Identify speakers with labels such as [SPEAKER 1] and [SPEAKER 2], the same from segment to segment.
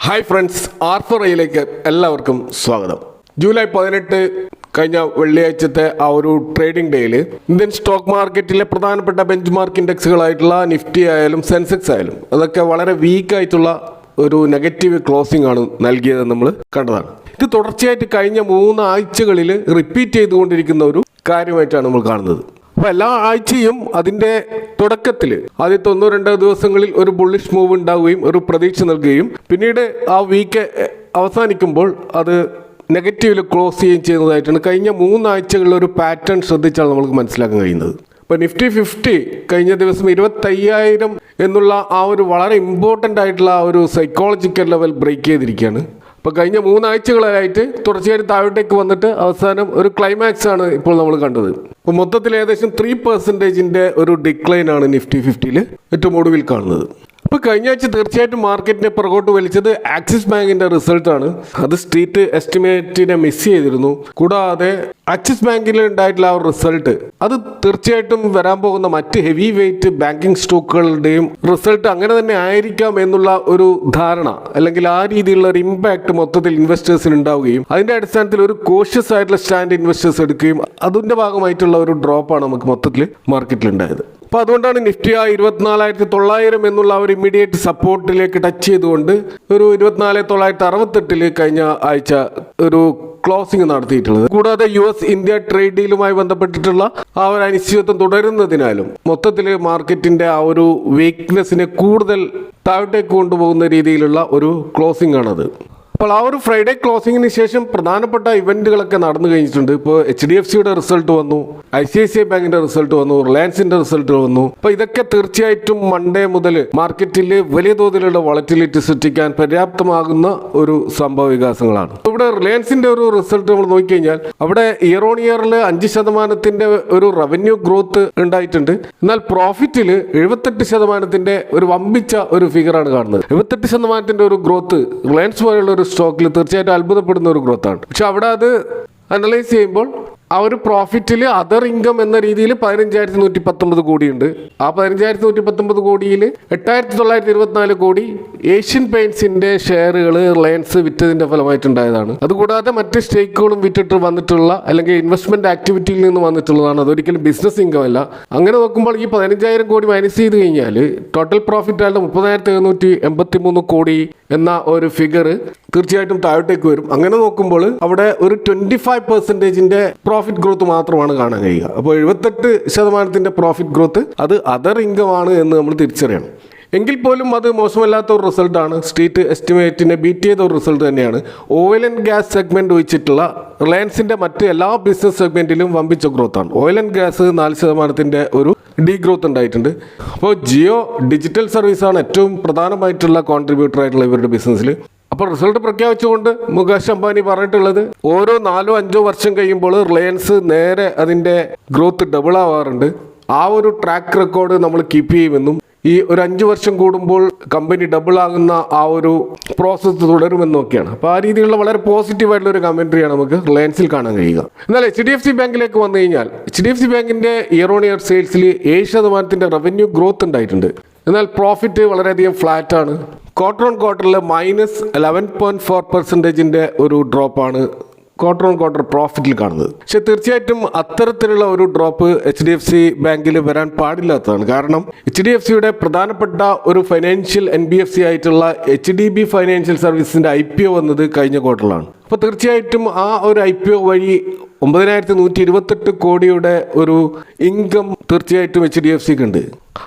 [SPEAKER 1] Hi friends, ആർഫറയിലേക്ക് എല്ലാവർക്കും സ്വാഗതം. July 18 കഴിഞ്ഞ വെള്ളിയാഴ്ചത്തെ ആ ഒരു ട്രേഡിംഗ് ഡേയിൽ ഇന്ത്യൻ സ്റ്റോക്ക് മാർക്കറ്റിലെ പ്രധാനപ്പെട്ട ബെഞ്ച് മാർക്ക് ഇൻഡെക്സുകളായിട്ടുള്ള നിഫ്റ്റി ആയാലും സെൻസെക്സ് ആയാലും അതൊക്കെ വളരെ വീക്കായിട്ടുള്ള ഒരു നെഗറ്റീവ് ക്ലോസിംഗ് ആണ് നൽകിയത് നമ്മൾ കണ്ടതാണ്. ഇത് തുടർച്ചയായിട്ട് കഴിഞ്ഞ 3 ആഴ്ചകളിൽ റിപ്പീറ്റ് ചെയ്തുകൊണ്ടിരിക്കുന്ന ഒരു കാര്യമായിട്ടാണ് നമ്മൾ കാണുന്നത്. അപ്പോൾ എല്ലാ ആഴ്ചയും അതിൻ്റെ തുടക്കത്തിൽ ആദ്യത്തെ 1-2 ദിവസങ്ങളിൽ ഒരു ബുള്ളിഷ് മൂവ് ഉണ്ടാവുകയും ഒരു പ്രതീക്ഷ നൽകുകയും പിന്നീട് ആ വീക്ക് അവസാനിക്കുമ്പോൾ അത് നെഗറ്റീവിൽ ക്ലോസ് ചെയ്യുകയും ചെയ്യുന്നതായിട്ടാണ് കഴിഞ്ഞ 3 ആഴ്ചകളിലെ ഒരു പാറ്റേൺ ശ്രദ്ധിച്ചാൽ നമുക്ക് മനസ്സിലാക്കാൻ കഴിയുന്നത്. ഇപ്പോൾ നിഫ്റ്റി 50 കഴിഞ്ഞ ദിവസം 25,000 എന്നുള്ള ആ ഒരു വളരെ ഇമ്പോർട്ടൻ്റ് ആയിട്ടുള്ള ആ ഒരു സൈക്കോളജിക്കൽ ലെവൽ ബ്രേക്ക് ചെയ്തിരിക്കുകയാണ്. അപ്പോൾ കഴിഞ്ഞ 3 ആഴ്ചകളായിട്ട് തുടർച്ചയായിട്ട് താഴോട്ടേക്ക് വന്നിട്ട് അവസാനം ഒരു ക്ലൈമാക്സ് ആണ് ഇപ്പോൾ നമ്മൾ കണ്ടത്. അപ്പോൾ മൊത്തത്തിൽ ഏകദേശം 3% ഒരു ഡിക്ലൈൻ ആണ് നിഫ്റ്റി 50യിൽ ഏറ്റവും ഒടുവിൽ കാണുന്നത്. അപ്പോൾ കഴിഞ്ഞ ആഴ്ച തീർച്ചയായിട്ടും മാർക്കറ്റിനെ പുറകോട്ട് വലിച്ചത് ആക്സിസ് ബാങ്കിൻ്റെ റിസൾട്ടാണ്. അത് സ്ട്രീറ്റ് എസ്റ്റിമേറ്റിനെ മിസ് ചെയ്തിരുന്നു. കൂടാതെ ആക്സിസ് ബാങ്കിൽ ഉണ്ടായിട്ടുള്ള ആ ഒരു റിസൾട്ട് അത് തീർച്ചയായിട്ടും വരാൻ പോകുന്ന മറ്റ് ഹെവി വെയിറ്റ് ബാങ്കിങ് സ്റ്റോക്കുകളുടെയും റിസൾട്ട് അങ്ങനെ തന്നെ ആയിരിക്കാം എന്നുള്ള ഒരു ധാരണ അല്ലെങ്കിൽ ആ രീതിയിലുള്ള ഒരു ഇമ്പാക്ട് മൊത്തത്തിൽ ഇൻവെസ്റ്റേഴ്സിന് ഉണ്ടാവുകയും അതിൻ്റെ അടിസ്ഥാനത്തിൽ ഒരു കോഷ്യസ് ആയിട്ടുള്ള സ്റ്റാൻഡ് ഇൻവെസ്റ്റേഴ്സ് എടുക്കുകയും അതിൻ്റെ ഭാഗമായിട്ടുള്ള ഒരു ഡ്രോപ്പാണ് നമുക്ക് മൊത്തത്തിൽ മാർക്കറ്റിൽ ഉണ്ടായത്. അപ്പോൾ അതുകൊണ്ടാണ് നിഫ്റ്റി ആ 24,900 എന്നുള്ള ഒരു ഇമ്മീഡിയറ്റ് സപ്പോർട്ടിലേക്ക് ടച്ച് ചെയ്തുകൊണ്ട് ഒരു 24,968 കഴിഞ്ഞ ആഴ്ച ഒരു ക്ലോസിംഗ് നടത്തിയിട്ടുള്ളത്. കൂടാതെ US ഇന്ത്യ ട്രേഡ് ഡീലുമായി ബന്ധപ്പെട്ടിട്ടുള്ള ആ ഒരു അനിശ്ചിതത്വം തുടരുന്നതിനാലും മൊത്തത്തിൽ മാർക്കറ്റിന്റെ ആ ഒരു വീക്ക്നെസ്സിനെ കൂടുതൽ താഴോട്ടേക്ക് കൊണ്ടുപോകുന്ന രീതിയിലുള്ള ഒരു ക്ലോസിംഗ് ആണത്. അപ്പോൾ ആ ഒരു ഫ്രൈഡേ ക്ലോസിങ്ങിന് ശേഷം പ്രധാനപ്പെട്ട ഇവന്റുകളൊക്കെ നടന്നു കഴിഞ്ഞിട്ടുണ്ട്. ഇപ്പോൾ HDFCയുടെ റിസൾട്ട് വന്നു, ICICI ബാങ്കിന്റെ റിസൾട്ട് വന്നു, റിലയൻസിന്റെ റിസൾട്ട് വന്നു. അപ്പോൾ ഇതൊക്കെ തീർച്ചയായിട്ടും മൺഡേ മുതൽ മാർക്കറ്റിൽ വലിയ തോതിലുള്ള വോളറ്റിലിറ്റി സൃഷ്ടിക്കാൻ പര്യാപ്തമാകുന്ന ഒരു സംഭവ വികാസങ്ങളാണ്. ഇവിടെ റിലയൻസിന്റെ ഒരു റിസൾട്ട് നമ്മൾ നോക്കിക്കഴിഞ്ഞാൽ അവിടെ ഇയർ ഓൺ ഇയറിൽ 5% ഒരു റവന്യൂ ഗ്രോത്ത് ഉണ്ടായിട്ടുണ്ട്. എന്നാൽ പ്രോഫിറ്റിൽ 78% ഒരു വമ്പിച്ച ഒരു ഫിഗറാണ് കാണുന്നത്. 78% ഒരു ഗ്രോത്ത് റിലയൻസ് പോലുള്ള ഒരു സ്റ്റോക്കിൽ തീർച്ചയായിട്ടും അത്ഭുതപ്പെടുന്ന ഒരു ഗ്രോത്താണ്. പക്ഷെ അവിടെ അത് അനലൈസ് ചെയ്യുമ്പോൾ ആ ഒരു പ്രോഫിറ്റിൽ അതർ ഇൻകം എന്ന രീതിയിൽ 15,119 കോടിയുണ്ട്. ആ 15,119 കോടിയിൽ 8,924 കോടി ഏഷ്യൻ പെയിന്റ്സിന്റെ ഷെയറുകൾ റിലയൻസ് വിറ്റതിന്റെ ഫലമായിട്ടുണ്ടായതാണ്. അതുകൂടാതെ മറ്റ് സ്റ്റേക്കുകളും വിറ്റിട്ട് വന്നിട്ടുള്ള അല്ലെങ്കിൽ ഇൻവെസ്റ്റ്മെന്റ് ആക്ടിവിറ്റിയിൽ നിന്ന് വന്നിട്ടുള്ളതാണ്. അതൊരിക്കലും ബിസിനസ് ഇൻകം അല്ല. അങ്ങനെ നോക്കുമ്പോൾ ഈ 15,000 കോടി മൈനസ് ചെയ്ത് കഴിഞ്ഞാൽ ടോട്ടൽ പ്രോഫിറ്റ് ആയിട്ട് 30,783 കോടി എന്ന ഒരു ഫിഗർ തീർച്ചയായിട്ടും താഴോട്ടേക്ക് വരും. അങ്ങനെ നോക്കുമ്പോൾ അവിടെ ഒരു 25% പ്രോഫിറ്റ് ഗ്രോത്ത് മാത്രമാണ് കാണാൻ കഴിയുക. അപ്പോൾ 78% പ്രോഫിറ്റ് ഗ്രോത്ത് അത് അതർ ഇൻകം ആണ് എന്ന് നമ്മൾ തിരിച്ചറിയണം. എങ്കിൽ പോലും അത് മോശമല്ലാത്ത ഒരു റിസൾട്ടാണ്. സ്ട്രീറ്റ് എസ്റ്റിമേറ്റിനെ ബീറ്റ് ചെയ്ത ഒരു റിസൾട്ട് തന്നെയാണ്. ഓയിൽ ആൻഡ് ഗ്യാസ് സെഗ്മെന്റ് ഒഴിച്ചിട്ടുള്ള റിലയൻസിന്റെ മറ്റ് എല്ലാ ബിസിനസ് സെഗ്മെന്റിലും വമ്പിച്ച ഗ്രോത്താണ്. ഓയിൽ ആൻഡ് ഗ്യാസ് 4% ഒരു ഡീ ഗ്രോത്ത് ഉണ്ടായിട്ടുണ്ട്. അപ്പോൾ ജിയോ ഡിജിറ്റൽ സർവീസാണ് ഏറ്റവും പ്രധാനമായിട്ടുള്ള കോൺട്രിബ്യൂട്ടർ ആയിട്ടുള്ള ഇവരുടെ ബിസിനസ്സിൽ. അപ്പോൾ റിസൾട്ട് പ്രഖ്യാപിച്ചുകൊണ്ട് മുകേഷ് അംബാനി പറഞ്ഞിട്ടുള്ളത് ഓരോ 4-5 വർഷം കഴിയുമ്പോൾ റിലയൻസ് നേരെ അതിൻ്റെ ഗ്രോത്ത് ഡബിൾ ആവാറുണ്ട്. ആ ഒരു ട്രാക്ക് റെക്കോർഡ് നമ്മൾ കീപ്പ് ചെയ്യുമെന്നും ഈ ഒരു 5 വർഷം കൂടുമ്പോൾ കമ്പനി ഡബിൾ ആകുന്ന ആ ഒരു പ്രോസസ്സ് തുടരുമെന്നൊക്കെയാണ്. അപ്പോൾ ആ രീതിയിലുള്ള വളരെ പോസിറ്റീവായിട്ടുള്ള ഒരു കമൻട്രിയാണ് നമുക്ക് റിലയൻസിൽ കാണാൻ കഴിയുക. എന്നാൽ HDFC ബാങ്കിലേക്ക് വന്നു കഴിഞ്ഞാൽ HDFC ബാങ്കിന്റെ ഇയർ ഓൺ ഇയർ സെയിൽസിൽ 7% റവന്യൂ ഗ്രോത്ത് ഉണ്ടായിട്ടുണ്ട്. എന്നാൽ പ്രോഫിറ്റ് വളരെയധികം ഫ്ലാറ്റ് ആണ്. ക്വാർട്ടർ ഓൺ ക്വാർട്ടറിൽ -11.4% ഒരു ഡ്രോപ്പാണ് ക്വാർട്ടർ ഓൺ ക്വാർട്ടർ പ്രോഫിറ്റിൽ കാണുന്നത്. പക്ഷെ തീർച്ചയായിട്ടും അത്തരത്തിലുള്ള ഒരു ഡ്രോപ്പ് HDFC ബാങ്കിൽ വരാൻ പാടില്ലാത്തതാണ്. കാരണം HDFCയുടെ പ്രധാനപ്പെട്ട ഒരു ഫൈനാൻഷ്യൽ NBFC ആയിട്ടുള്ള HDB ഫൈനാൻഷ്യൽ സർവീസിന്റെ IPO വന്നത് കഴിഞ്ഞ ക്വാർട്ടറിലാണ്. അപ്പോൾ തീർച്ചയായിട്ടും ആ ഒരു IPO വഴി 9,128 കോടിയുടെ ഒരു ഇൻകം തീർച്ചയായിട്ടും HDFCക്ക് ഉണ്ട്.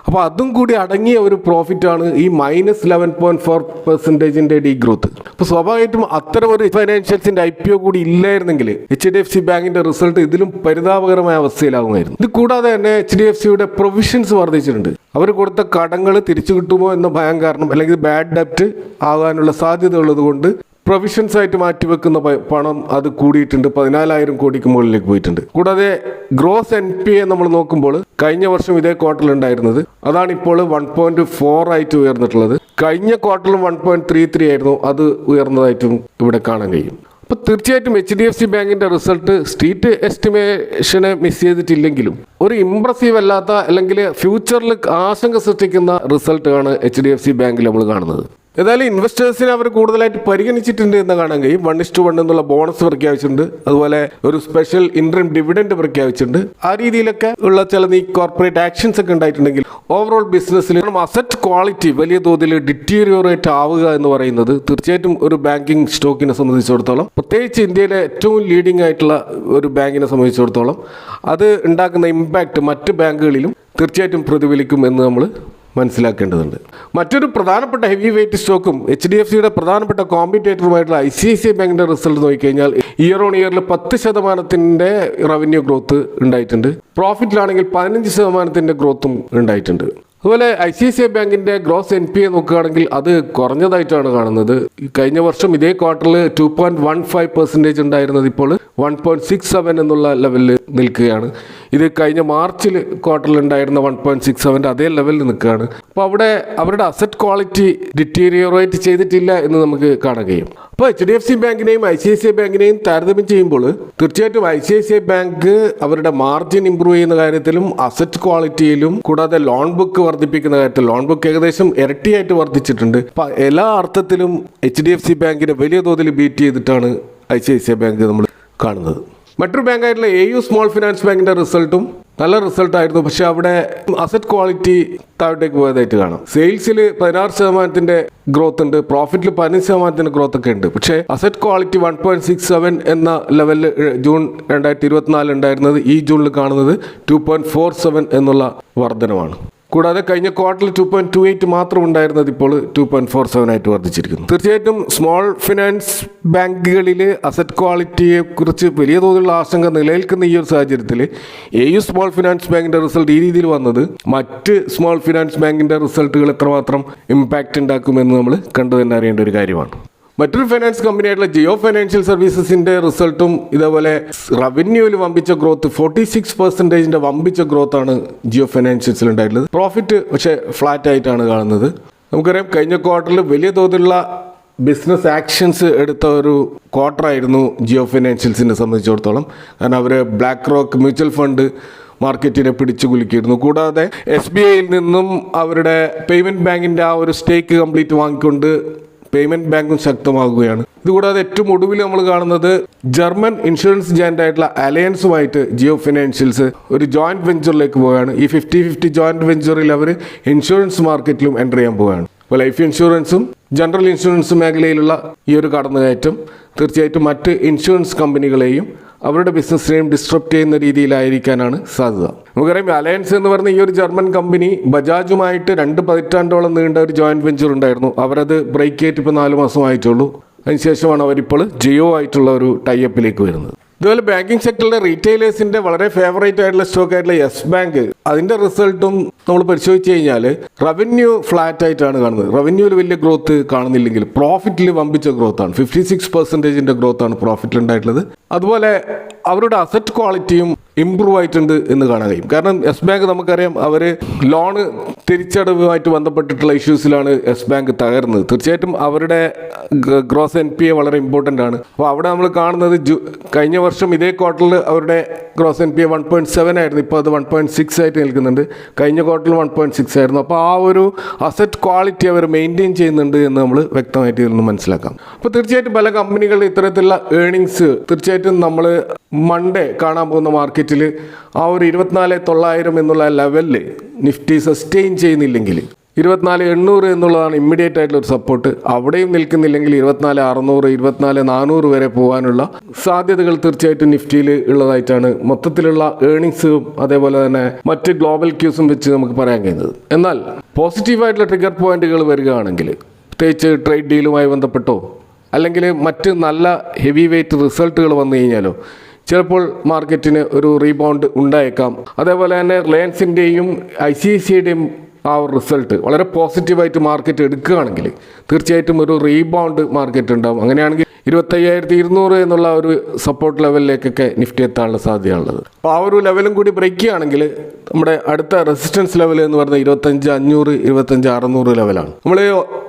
[SPEAKER 1] അപ്പോൾ അതും കൂടി അടങ്ങിയ ഒരു പ്രോഫിറ്റാണ് ഈ -11.4% ഡീ ഗ്രോത്ത്. അപ്പോൾ സ്വാഭാവികമായിട്ടും അത്തരം ഒരു ഫൈനാൻഷ്യൽസിന്റെ IPO കൂടി ഇല്ലായിരുന്നെങ്കിൽ HDFC ബാങ്കിന്റെ റിസൾട്ട് ഇതിലും പരിതാപകരമായ അവസ്ഥയിലാകുമായിരുന്നു. ഇത് കൂടാതെ തന്നെ HDFCയുടെ പ്രൊവിഷൻസ് വർദ്ധിച്ചിട്ടുണ്ട്. അവർ കൊടുത്ത കടങ്ങൾ തിരിച്ചു കിട്ടുമോ എന്ന ഭയം കാരണം അല്ലെങ്കിൽ ബാഡ് ഡെപ്റ്റ് ആകാനുള്ള സാധ്യത ഉള്ളത് കൊണ്ട് പ്രൊവിഷൻസ് ആയിട്ട് മാറ്റിവെക്കുന്ന പണം അത് കൂടിയിട്ടുണ്ട്. 14,000 കോടിക്ക് മുകളിലേക്ക് പോയിട്ടുണ്ട്. കൂടാതെ ഗ്രോസ് NPA നമ്മൾ നോക്കുമ്പോൾ കഴിഞ്ഞ വർഷം ഇതേ ക്വാർട്ടറിൽ ഉണ്ടായിരുന്നത് അതാണ് ഇപ്പോൾ 1.4 ആയിട്ട് ഉയർന്നിട്ടുള്ളത്. കഴിഞ്ഞ ക്വാർട്ടറിലും 1.33 ആയിരുന്നു. അത് ഉയർന്നതായിട്ടും ഇവിടെ കാണാൻ കഴിയും. അപ്പോൾ തീർച്ചയായിട്ടും HDFC ബാങ്കിന്റെ റിസൾട്ട് സ്ട്രീറ്റ് എസ്റ്റിമേഷനെ മിസ് ചെയ്തിട്ടില്ലെങ്കിലും ഒരു ഇംപ്രസീവ് അല്ലാത്ത അല്ലെങ്കിൽ ഫ്യൂച്ചറിൽ ആശങ്ക സൃഷ്ടിക്കുന്ന റിസൾട്ടാണ് HDFC ബാങ്കിൽ നമ്മൾ കാണുന്നത്. ഏതായാലും ഇൻവെസ്റ്റേഴ്സിനെ അവർ കൂടുതലായിട്ട് പരിഗണിച്ചിട്ടുണ്ട് എന്ന് കാണാൻ കഴിയും. 1:1 എന്നുള്ള ബോണസ് പ്രഖ്യാപിച്ചിട്ടുണ്ട്. അതുപോലെ ഒരു സ്പെഷ്യൽ ഇൻട്രീം ഡിവിഡൻഡ് പ്രഖ്യാപിച്ചിട്ടുണ്ട്. ആ രീതിയിലൊക്കെ ഉള്ള ചില കോർപ്പറേറ്റ് ആക്ഷൻസ് ഒക്കെ ഉണ്ടായിട്ടുണ്ടെങ്കിൽ ഓവറോൾ ബിസിനസ്സിൽ അസറ്റ് ക്വാളിറ്റി വലിയ തോതിൽ ഡിറ്റീരിയോറേറ്റ് ആവുക എന്ന് പറയുന്നത് തീർച്ചയായിട്ടും ഒരു ബാങ്കിങ് സ്റ്റോക്കിനെ സംബന്ധിച്ചിടത്തോളം, പ്രത്യേകിച്ച് ഇന്ത്യയിലെ ഏറ്റവും ലീഡിംഗ് ആയിട്ടുള്ള ഒരു ബാങ്കിനെ സംബന്ധിച്ചിടത്തോളം അത് ഉണ്ടാക്കുന്ന ഇമ്പാക്റ്റ് മറ്റ് ബാങ്കുകളിലും തീർച്ചയായിട്ടും പ്രതിഫലിക്കും എന്ന് നമ്മൾ മനസ്സിലാക്കേണ്ടതുണ്ട്. മറ്റൊരു പ്രധാനപ്പെട്ട ഹെവി വെയിറ്റ് സ്റ്റോക്കും HDFCയുടെ പ്രധാനപ്പെട്ട കോമ്പറ്റേറ്ററുമായിട്ടുള്ള ICICI ബാങ്കിന്റെ റിസൾട്ട് നോക്കിക്കഴിഞ്ഞാൽ ഇയർ ഓൺ ഇയറിൽ 10% റവന്യൂ ഗ്രോത്ത് ഉണ്ടായിട്ടുണ്ട്. പ്രോഫിറ്റിലാണെങ്കിൽ 15% ഗ്രോത്തും ഉണ്ടായിട്ടുണ്ട്. അതുപോലെ ICICI ബാങ്കിന്റെ ഗ്രോസ് NPA നോക്കുകയാണെങ്കിൽ അത് കുറഞ്ഞതായിട്ടാണ് കാണുന്നത്. കഴിഞ്ഞ വർഷം ഇതേ ക്വാർട്ടറിൽ 2.15% ഉണ്ടായിരുന്നത് ഇപ്പോൾ 1.67 എന്നുള്ള ലെവലിൽ നിൽക്കുകയാണ്. ഇത് കഴിഞ്ഞ മാർച്ചിൽ ക്വാർട്ടറിൽ ഉണ്ടായിരുന്ന 1.67 അതേ ലെവലിൽ നിൽക്കുകയാണ്. അപ്പോൾ അവിടെ അവരുടെ അസറ്റ് ക്വാളിറ്റി ഡിറ്റീരിയോറേറ്റ് ചെയ്തിട്ടില്ല എന്ന് നമുക്ക് കാണാൻ കഴിയും. അപ്പോൾ HDFC ബാങ്കിനെയും ICICI ബാങ്കിനെയും താരതമ്യം ചെയ്യുമ്പോൾ തീർച്ചയായിട്ടും ICICI ബാങ്ക് അവരുടെ മാർജിൻ ഇംപ്രൂവ് ചെയ്യുന്ന കാര്യത്തിലും അസറ്റ് ക്വാളിറ്റിയിലും കൂടാതെ ലോൺ ബുക്ക് വർദ്ധിപ്പിക്കുന്ന കാര്യത്തിൽ ലോൺ ബുക്ക് ഏകദേശം ഇരട്ടിയായിട്ട് വർദ്ധിച്ചിട്ടുണ്ട്. അപ്പോൾ എല്ലാ അർത്ഥത്തിലും HDFC ബാങ്കിനെ വലിയ തോതിൽ ബീറ്റ് ചെയ്തിട്ടാണ് ICICI ബാങ്ക് നമ്മൾ കാണുന്നത്. മറ്റൊരു ബാങ്കായിട്ടുള്ള AU സ്മോൾ ഫിനാൻസ് ബാങ്കിന്റെ റിസൾട്ടും നല്ല റിസൾട്ടായിരുന്നു. പക്ഷെ അവിടെ അസറ്റ് ക്വാളിറ്റി താഴോട്ടേക്ക് പോയതായിട്ട് കാണാം. സെയിൽസിൽ 16% ഗ്രോത്ത് ഉണ്ട്, പ്രോഫിറ്റിൽ 15% ഗ്രോത്ത് ഒക്കെ ഉണ്ട്. പക്ഷേ അസറ്റ് ക്വാളിറ്റി 1.67 എന്ന ലെവലിൽ ജൂൺ 2024 ഉണ്ടായിരുന്നത് ഈ ജൂണിൽ കാണുന്നത് 2.47 എന്നുള്ള വർധനമാണ്. കൂടാതെ കഴിഞ്ഞ ക്വാർട്ടറിൽ 2.28 മാത്രം ഉണ്ടായിരുന്നത് ഇപ്പോൾ 2.47 ആയിട്ട് വർദ്ധിച്ചിരിക്കുന്നു. തീർച്ചയായിട്ടും സ്മോൾ ഫിനാൻസ് ബാങ്കുകളിൽ അസറ്റ് ക്വാളിറ്റിയെ കുറിച്ച് വലിയ തോതിലുള്ള ആശങ്ക നിലനിൽക്കുന്ന ഈ ഒരു സാഹചര്യത്തിൽ AU സ്മോൾ ഫിനാൻസ് ബാങ്കിന്റെ റിസൾട്ട് ഈ രീതിയിൽ വന്നത് മറ്റ് സ്മോൾ ഫിനാൻസ് ബാങ്കിന്റെ റിസൾട്ടുകൾ എത്രമാത്രം ഇമ്പാക്റ്റ് ഉണ്ടാക്കുമെന്ന് നമ്മൾ കണ്ടു തന്നെ അറിയേണ്ട ഒരു കാര്യമാണ്. മറ്റൊരു ഫൈനാൻസ് കമ്പനിയായിട്ടുള്ള ജിയോ ഫൈനാൻഷ്യൽ സർവീസസിന്റെ റിസൾട്ടും ഇതേപോലെ റവന്യൂവിൽ വമ്പിച്ച ഗ്രോത്ത് 46% വമ്പിച്ച ഗ്രോത്താണ് ജിയോ ഫൈനാൻഷ്യൽസിൽ ഉണ്ടായിട്ടുള്ളത്. പ്രോഫിറ്റ് പക്ഷേ ഫ്ലാറ്റ് ആയിട്ടാണ് കാണുന്നത്. നമുക്കറിയാം കഴിഞ്ഞ ക്വാർട്ടറിൽ വലിയ തോതിലുള്ള ബിസിനസ് ആക്ഷൻസ് എടുത്ത ഒരു ക്വാർട്ടറായിരുന്നു ജിയോ ഫൈനാൻഷ്യൽസിനെ സംബന്ധിച്ചിടത്തോളം. കാരണം അവർ ബ്ലാക്ക് റോക്ക് മ്യൂച്വൽ ഫണ്ട് മാർക്കറ്റിനെ പിടിച്ചു കുലുക്കിയിരുന്നു. കൂടാതെ SBIയിൽ നിന്നും അവരുടെ പേയ്മെന്റ് ബാങ്കിന്റെ ആ ഒരു സ്റ്റേക്ക് കംപ്ലീറ്റ് വാങ്ങിക്കൊണ്ട് പേയ്മെന്റ് ബാങ്കും ശക്തമാകുകയാണ്. ഇതുകൂടാതെ ഏറ്റവും ഒടുവിൽ നമ്മൾ കാണുന്നത് ജർമ്മൻ ഇൻഷുറൻസ് ജയന്റ് ആയിട്ടുള്ള അലയൻസുമായിട്ട് ജിയോ ഫിനാൻഷ്യൽസ് ഒരു ജോയിന്റ് വെഞ്ചറിലേക്ക് പോവുകയാണ്. ഈ 50-50 ജോയിന്റ് വെഞ്ചറിൽ അവർ ഇൻഷുറൻസ് മാർക്കറ്റിലും എൻ്റർ ചെയ്യാൻ പോവുകയാണ്. അപ്പോൾ ലൈഫ് ഇൻഷുറൻസും ജനറൽ ഇൻഷുറൻസ് മേഖലയിലുള്ള ഈ ഒരു കടന്നുകയറ്റം തീർച്ചയായിട്ടും മറ്റ് ഇൻഷുറൻസ് കമ്പനികളെയും അവരുടെ ബിസിനസ്സിനെയും ഡിസ്ട്രപ്റ്റ് ചെയ്യുന്ന രീതിയിലായിരിക്കാനാണ് സാധ്യത. നമുക്കറിയാം അലയൻസ് എന്ന് പറഞ്ഞ ഈ ഒരു ജർമ്മൻ കമ്പനി ബജാജുമായിട്ട് 2 പതിറ്റാണ്ടോളം നീണ്ട ഒരു ജോയിന്റ് വെഞ്ചർ ഉണ്ടായിരുന്നു. അവരത് ബ്രേക്ക് ചെയ്തിട്ട് ഇപ്പോൾ 4 മാസമായിട്ടുള്ളൂ. അതിനുശേഷമാണ് അവരിപ്പോൾ ജിയോ ആയിട്ടുള്ള ഒരു ടൈപ്പിലേക്ക് വരുന്നത്. ഇതുപോലെ ബാങ്കിങ് സെക്ടറിലെ റീറ്റെയിലേഴ്സിന്റെ വളരെ ഫേവറേറ്റ് ആയിട്ടുള്ള സ്റ്റോക്ക് ആയിട്ടുള്ള യെസ് ബാങ്ക്, അതിന്റെ റിസൾട്ടും നമ്മൾ പരിശോധിച്ച് കഴിഞ്ഞാൽ റവന്യൂ ഫ്ലാറ്റ് ആയിട്ടാണ് കാണുന്നത്. റവന്യൂവിൽ വലിയ ഗ്രോത്ത് കാണുന്നില്ലെങ്കിൽ പ്രോഫിറ്റിൽ വമ്പിച്ച ഗ്രോത്താണ്. 56% ഗ്രോത്താണ് പ്രോഫിറ്റിൽ ഉണ്ടായിട്ടുള്ളത്. അതുപോലെ അവരുടെ അസറ്റ് ക്വാളിറ്റിയും ഇംപ്രൂവ് ആയിട്ടുണ്ട് എന്ന് കാണാൻ കഴിയും. കാരണം യെസ് ബാങ്ക് നമുക്കറിയാം അവർ ലോണ് തിരിച്ചടവുമായിട്ട് ബന്ധപ്പെട്ടിട്ടുള്ള ഇഷ്യൂസിലാണ് യെസ് ബാങ്ക് തകർന്നത്. തീർച്ചയായിട്ടും അവരുടെ ഗ്രോസ് NPA വളരെ ഇമ്പോർട്ടൻ്റ് ആണ്. അപ്പോൾ അവിടെ നമ്മൾ കാണുന്നത് കഴിഞ്ഞ വർഷം ഇതേ ക്വാർട്ടറിൽ അവരുടെ ഗ്രോസ് NPA 1.7 ആയിരുന്നു. ഇപ്പോൾ അത് 1.6 ആയിട്ട് നിൽക്കുന്നുണ്ട്. കഴിഞ്ഞ ക്വാർട്ടറിൽ 1.6 ആയിരുന്നു. അപ്പോൾ ആ ഒരു അസറ്റ് ക്വാളിറ്റി അവർ മെയിൻറ്റെയിൻ ചെയ്യുന്നുണ്ട് എന്ന് നമ്മൾ വ്യക്തമായിട്ട് ഇതിൽ നിന്ന് മനസ്സിലാക്കാം. അപ്പോൾ തീർച്ചയായിട്ടും പല കമ്പനികളുടെ ഇത്തരത്തിലുള്ള ഏർണിങ്സ് തീർച്ചയായിട്ടും നമ്മൾ മൺഡേ കാണാൻ പോകുന്ന മാർക്കറ്റിൽ ആ ഒരു 24,900 എന്നുള്ള ലെവലിൽ നിഫ്റ്റി സസ്റ്റെയിൻ ചെയ്യുന്നില്ലെങ്കിൽ 24,800 എന്നുള്ളതാണ് ഇമ്മീഡിയറ്റ് ആയിട്ടുള്ള ഒരു സപ്പോർട്ട്. അവിടെയും നിൽക്കുന്നില്ലെങ്കിൽ 24,600, 24,400 വരെ പോകാനുള്ള സാധ്യതകൾ തീർച്ചയായിട്ടും നിഫ്റ്റിയിൽ ഉള്ളതായിട്ടാണ് മൊത്തത്തിലുള്ള ഏർണിങ്സും അതേപോലെ തന്നെ മറ്റ് ഗ്ലോബൽ ക്യൂസും വെച്ച് നമുക്ക് പറയാൻ കഴിയുന്നത്. എന്നാൽ പോസിറ്റീവായിട്ടുള്ള ട്രിഗർ പോയിന്റുകൾ വരികയാണെങ്കിൽ പ്രത്യേകിച്ച് ട്രേഡ് ഡീലുമായി ബന്ധപ്പെട്ടോ അല്ലെങ്കിൽ മറ്റ് നല്ല ഹെവി വെയിറ്റ് റിസൾട്ടുകൾ വന്നു കഴിഞ്ഞാലോ ചിലപ്പോൾ മാർക്കറ്റിന് ഒരു റീബൗണ്ട് ഉണ്ടായേക്കാം. അതേപോലെ തന്നെ റിലയൻസിൻ്റെയും ICICIയുടെയും ആ ഒരു റിസൾട്ട് വളരെ പോസിറ്റീവായിട്ട് മാർക്കറ്റ് എടുക്കുകയാണെങ്കിൽ തീർച്ചയായിട്ടും ഒരു റീബൗണ്ട് മാർക്കറ്റ് ഉണ്ടാകും. അങ്ങനെയാണെങ്കിൽ 25,200 എന്നുള്ള ഒരു സപ്പോർട്ട് ലെവലിലേക്കൊക്കെ നിഫ്റ്റി എത്താനുള്ള സാധ്യതയുള്ളത്. അപ്പോൾ ആ ഒരു ലെവലും കൂടി ബ്രേക്ക് ചെയ്യുകയാണെങ്കിൽ നമ്മുടെ അടുത്ത റെസിസ്റ്റൻസ് ലെവൽ എന്ന് പറയുന്നത് 25,500, 25,600 ലെവലാണ്. നമ്മൾ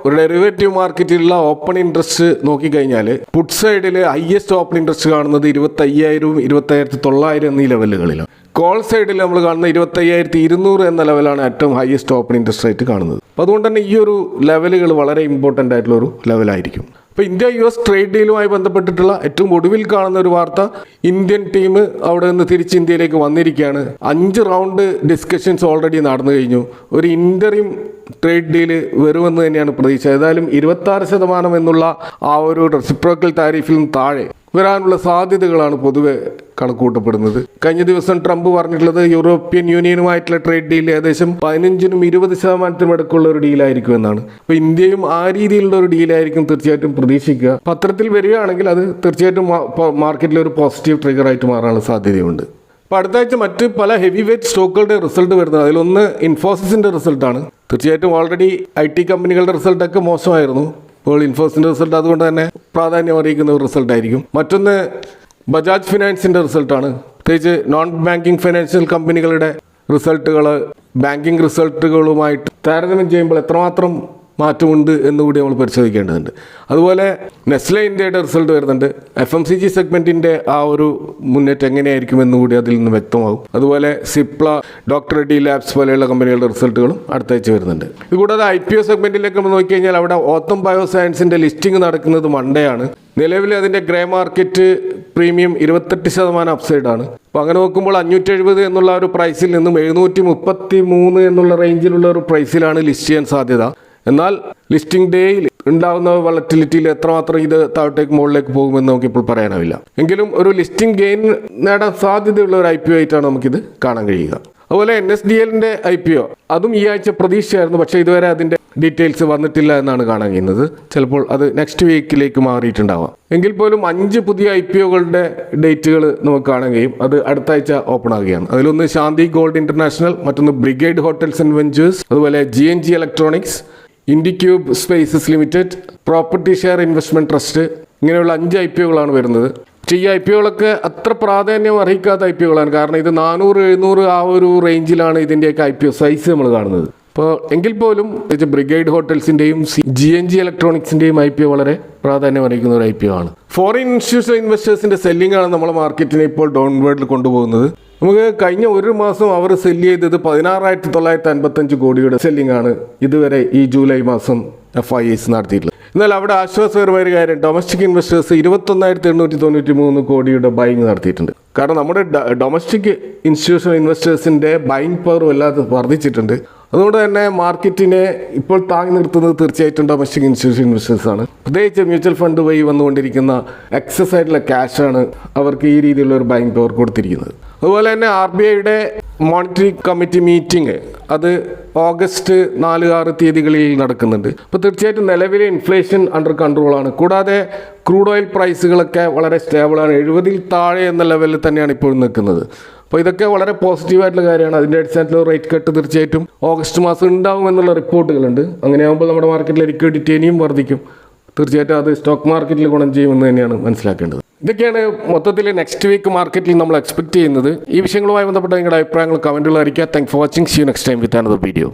[SPEAKER 1] ഒരു ഡെറിവേറ്റീവ് മാർക്കറ്റിലുള്ള ഓപ്പൺ ഇൻട്രസ്റ്റ് നോക്കിക്കഴിഞ്ഞാൽ പുട്ട് സൈഡിൽ ഹയസ്റ്റ് ഓപ്പൺ ഇൻട്രസ്റ്റ് കാണുന്നത് 25,000, 25,900 എന്നീ ലെവലുകളിലാണ്. കോൾ സൈഡിൽ നമ്മൾ കാണുന്ന 25,200 എന്ന ലെവലാണ് ഏറ്റവും ഹയസ്റ്റ് ഓപ്പൺ ഇൻട്രസ്റ്റ് റേറ്റ് കാണുന്നത്. അപ്പോൾ അതുകൊണ്ട് തന്നെ ഈ ഒരു ലെവലുകൾ വളരെ ഇമ്പോർട്ടൻ്റ് ആയിട്ടുള്ള ഒരു ലെവലായിരിക്കും. അപ്പോൾ ഇന്ത്യ US ട്രേഡ് ഡീലുമായി ബന്ധപ്പെട്ടിട്ടുള്ള ഏറ്റവും ഒടുവിൽ കാണുന്ന ഒരു വാർത്ത, ഇന്ത്യൻ ടീം അവിടെ നിന്ന് തിരിച്ച് ഇന്ത്യയിലേക്ക് വന്നിരിക്കുകയാണ്. 5 റൗണ്ട് ഡിസ്കഷൻസ് ഓൾറെഡി നടന്നു കഴിഞ്ഞു. ഒരു ഇൻ്ററിം ട്രേഡ് ഡീല് വരുമെന്ന് തന്നെയാണ് പ്രതീക്ഷ. ഏതായാലും 26% എന്നുള്ള ആ ഒരു റെസിപ്രോക്കൽ താരിഫിൽ നിന്ന് താഴെ വരാനുള്ള സാധ്യതകളാണ് പൊതുവെ കണക്കൂട്ടപ്പെടുന്നത്. കഴിഞ്ഞ ദിവസം ട്രംപ് പറഞ്ഞിട്ടുള്ളത് യൂറോപ്യൻ യൂണിയനുമായിട്ടുള്ള ട്രേഡ് ഡീൽ ഏകദേശം 15-നും 20% ഇടയ്ക്കുള്ള ഒരു ഡീലായിരിക്കും എന്നാണ്. അപ്പോൾ ഇന്ത്യയും ആ രീതിയിലുള്ള ഒരു ഡീലായിരിക്കും തീർച്ചയായിട്ടും പ്രതീക്ഷിക്കുക. പത്രത്തിൽ വരികയാണെങ്കിൽ അത് തീർച്ചയായിട്ടും മാർക്കറ്റിൽ ഒരു പോസിറ്റീവ് ട്രിഗർ ആയിട്ട് മാറാനുള്ള സാധ്യതയുണ്ട്. അപ്പോൾ അടുത്ത ആഴ്ച മറ്റ് പല ഹെവി വെയ്റ്റ് സ്റ്റോക്കുകളുടെ റിസൾട്ട് വരുന്നത്, അതിലൊന്ന് ഇൻഫോസിസിൻ്റെ റിസൾട്ടാണ്. തീർച്ചയായിട്ടും ഓൾറെഡി IT കമ്പനികളുടെ റിസൾട്ടൊക്കെ മോശമായിരുന്നു. ഇപ്പോൾ ഇൻഫോസിൻ്റെ റിസൾട്ട് അതുകൊണ്ട് തന്നെ പ്രാധാന്യം അറിയിക്കുന്ന ഒരു റിസൾട്ടായിരിക്കും. മറ്റൊന്ന് ബജാജ് ഫിനാൻസിൻ്റെ റിസൾട്ടാണ്. പ്രത്യേകിച്ച് നോൺ ബാങ്കിങ് ഫിനാൻഷ്യൽ കമ്പനികളുടെ റിസൾട്ടുകൾ ബാങ്കിങ് റിസൾട്ടുകളുമായിട്ട് താരതമ്യം ചെയ്യുമ്പോൾ എത്രമാത്രം മാറ്റമുണ്ട് എന്നുകൂടി നമ്മൾ പരിശോധിക്കേണ്ടതുണ്ട്. അതുപോലെ നെസ്ലെ ഇന്ത്യയുടെ റിസൾട്ട് വരുന്നുണ്ട്. FMCG സെഗ്മെൻറ്റിൻ്റെ ആ ഒരു മുന്നേറ്റം എങ്ങനെയായിരിക്കും എന്നുകൂടി അതിൽ നിന്ന് വ്യക്തമാകും. അതുപോലെ സിപ്ല, ഡോക്ടർ റെഡ്ഡി ലാബ്സ് പോലെയുള്ള കമ്പനികളുടെ റിസൾട്ടുകളും അടുത്ത ആഴ്ച വരുന്നുണ്ട്. ഇതുകൂടാതെ IPO സെഗ്മെൻറ്റിലേക്ക് നമ്മൾ നോക്കിക്കഴിഞ്ഞാൽ അവിടെ ഓത്തം ബയോസയൻസിൻ്റെ ലിസ്റ്റിംഗ് നടക്കുന്നത് മൺഡേ ആണ്. നിലവിൽ അതിൻ്റെ ഗ്രേ മാർക്കറ്റ് പ്രീമിയം 28% അപ്സൈഡാണ്. അപ്പോൾ അങ്ങനെ നോക്കുമ്പോൾ 570 എന്നുള്ള ഒരു പ്രൈസിൽ നിന്നും 733 എന്നുള്ള റേഞ്ചിലുള്ള ഒരു പ്രൈസിലാണ് ലിസ്റ്റ് ചെയ്യാൻ സാധ്യത. എന്നാൽ ലിസ്റ്റിംഗ് ഡേയിൽ ഉണ്ടാകുന്ന വളറ്റിലിറ്റിയിൽ എത്രമാത്രം ഇത് താഴോട്ടേക്ക് മുകളിലേക്ക് പോകുമെന്ന് നമുക്കിപ്പോൾ പറയാനാവില്ല. എങ്കിലും ഒരു ലിസ്റ്റിംഗ് ഗെയിൻ നേടാൻ സാധ്യതയുള്ള ഒരു IPO ആയിട്ടാണ് നമുക്കിത് കാണാൻ കഴിയുക. അതുപോലെ NSDLൻ്റെ IPO അതും ഈ ആഴ്ച പ്രതീക്ഷയായിരുന്നു. പക്ഷേ ഇതുവരെ അതിൻ്റെ ഡീറ്റെയിൽസ് വന്നിട്ടില്ല എന്നാണ് കാണാൻ കഴിയുന്നത്. ചിലപ്പോൾ അത് നെക്സ്റ്റ് വീക്കിലേക്ക് മാറിയിട്ടുണ്ടാവാം. എങ്കിൽ പോലും 5 പുതിയ IPOകളുടെ ഡേറ്റുകൾ നമുക്ക് കാണാൻ കഴിയും. അത് അടുത്ത ആഴ്ച ഓപ്പൺ ആകുകയാണ്. അതിലൊന്ന് ശാന്തി ഗോൾഡ് ഇന്റർനാഷണൽ, മറ്റൊന്ന് ബ്രിഗേഡ് ഹോട്ടൽസ് ആൻഡ് വെഞ്ചേഴ്സ്, അതുപോലെ GNG electronics, IndiQube spaces limited, property share investment trust, ഇങ്ങനെയുള്ള 5 IPOകളാണ് വരുന്നത്. പക്ഷേ ഈ IPOകളൊക്കെ അത്ര പ്രാധാന്യം അർഹിക്കാത്ത IPOകളാണ്. കാരണം ഇത് 400-700 ആ ഒരു റേഞ്ചിലാണ് ഇതിൻ്റെയൊക്കെ IPO സൈസ് നമ്മൾ കാണുന്നത്. അപ്പോൾ എങ്കിൽ പോലും ബ്രിഗേഡ് ഹോട്ടൽസിൻ്റെയും GNG ഇലക്ട്രോണിക്സിൻ്റെയും IPO വളരെ പ്രാധാന്യം അറിയിക്കുന്ന ഒരു IPO ആണ്. ഫോറിൻ ഇൻസ്റ്റിറ്റ്യൂഷണൽ ഇൻവെസ്റ്റേഴ്സിൻ്റെ സെല്ലിംഗ് ആണ് നമ്മളെ മാർക്കറ്റിനെ ഇപ്പോൾ ഡൗൺവേർഡിൽ കൊണ്ടുപോകുന്നത്. നമുക്ക് കഴിഞ്ഞ ഒരു മാസം അവർ സെല്ല് ചെയ്തത് 16,955 കോടിയുടെ സെല്ലിംഗ് ആണ് ഇതുവരെ ഈ ജൂലൈ മാസം FIIs നടത്തിയിട്ടുള്ളത്. എന്നാൽ അവിടെ ആശ്വാസകരമായ ഒരു കാര്യം, ഡൊമസ്റ്റിക് ഇൻവെസ്റ്റേഴ്സ് 21,893 കോടിയുടെ ബൈങ് നടത്തിയിട്ടുണ്ട്. കാരണം നമ്മുടെ ഡൊമസ്റ്റിക് ഇൻസ്റ്റിറ്റ്യൂഷണൽ ഇൻവെസ്റ്റേഴ്സിൻ്റെ ബൈങ് പവർ വല്ലാതെ വർദ്ധിച്ചിട്ടുണ്ട്. അതുകൊണ്ട് തന്നെ മാർക്കറ്റിനെ ഇപ്പോൾ താങ്ങി നിർത്തുന്നത് തീർച്ചയായിട്ടും ഡൊമസ്റ്റിക് ഇൻസ്റ്റിറ്റ്യൂഷൻ ഇൻവെസ്റ്റേഴ്സാണ്. പ്രത്യേകിച്ച് മ്യൂച്വൽ ഫണ്ട് വഴി വന്നുകൊണ്ടിരിക്കുന്ന എക്സസ് ആയിട്ടുള്ള ക്യാഷാണ് അവർക്ക് ഈ രീതിയിലുള്ള ഒരു ബൈങ് പവർ കൊടുത്തിരിക്കുന്നത്. അതുപോലെ തന്നെ RBIയുടെ മോണിറ്ററി കമ്മിറ്റി മീറ്റിംഗ് അത് ഓഗസ്റ്റ് 4-6 തീയതികളിൽ നടക്കുന്നുണ്ട്. അപ്പോൾ തീർച്ചയായിട്ടും നിലവിലെ ഇൻഫ്ലേഷൻ അണ്ടർ കൺട്രോളാണ്. കൂടാതെ ക്രൂഡ് ഓയിൽ പ്രൈസുകളൊക്കെ വളരെ സ്റ്റേബിളാണ്. 70-ൽ താഴെ എന്ന ലെവലിൽ തന്നെയാണ് ഇപ്പോൾ നിൽക്കുന്നത്. അപ്പോൾ ഇതൊക്കെ വളരെ പോസിറ്റീവായിട്ടുള്ള കാര്യമാണ്. അതിൻ്റെ അടിസ്ഥാനത്തിൽ റേറ്റ് കട്ട് തീർച്ചയായിട്ടും ഓഗസ്റ്റ് മാസം ഉണ്ടാകുമെന്നുള്ള റിപ്പോർട്ടുകളുണ്ട്. അങ്ങനെയാകുമ്പോൾ നമ്മുടെ മാർക്കറ്റിലെ ലിക്വിഡിറ്റി ഇനിയും വർദ്ധിക്കും. തീർച്ചയായിട്ടും അത് സ്റ്റോക്ക് മാർക്കറ്റിൽ ഗുണം ചെയ്യുമെന്ന് തന്നെയാണ് മനസ്സിലാക്കേണ്ടത്. ഇതൊക്കെയാണ് മൊത്തത്തിൽ നെക്സ്റ്റ് വീക്ക് മാർക്കറ്റിൽ നമ്മൾ എക്സ്പെക്ട് ചെയ്യുന്നത്. ഈ വിഷയങ്ങളുമായി ബന്ധപ്പെട്ട നിങ്ങളുടെ അഭിപ്രായങ്ങൾ കമൻറ്റുകൾ അറിയിക്കുക. Thank for watching. See you next time with another video.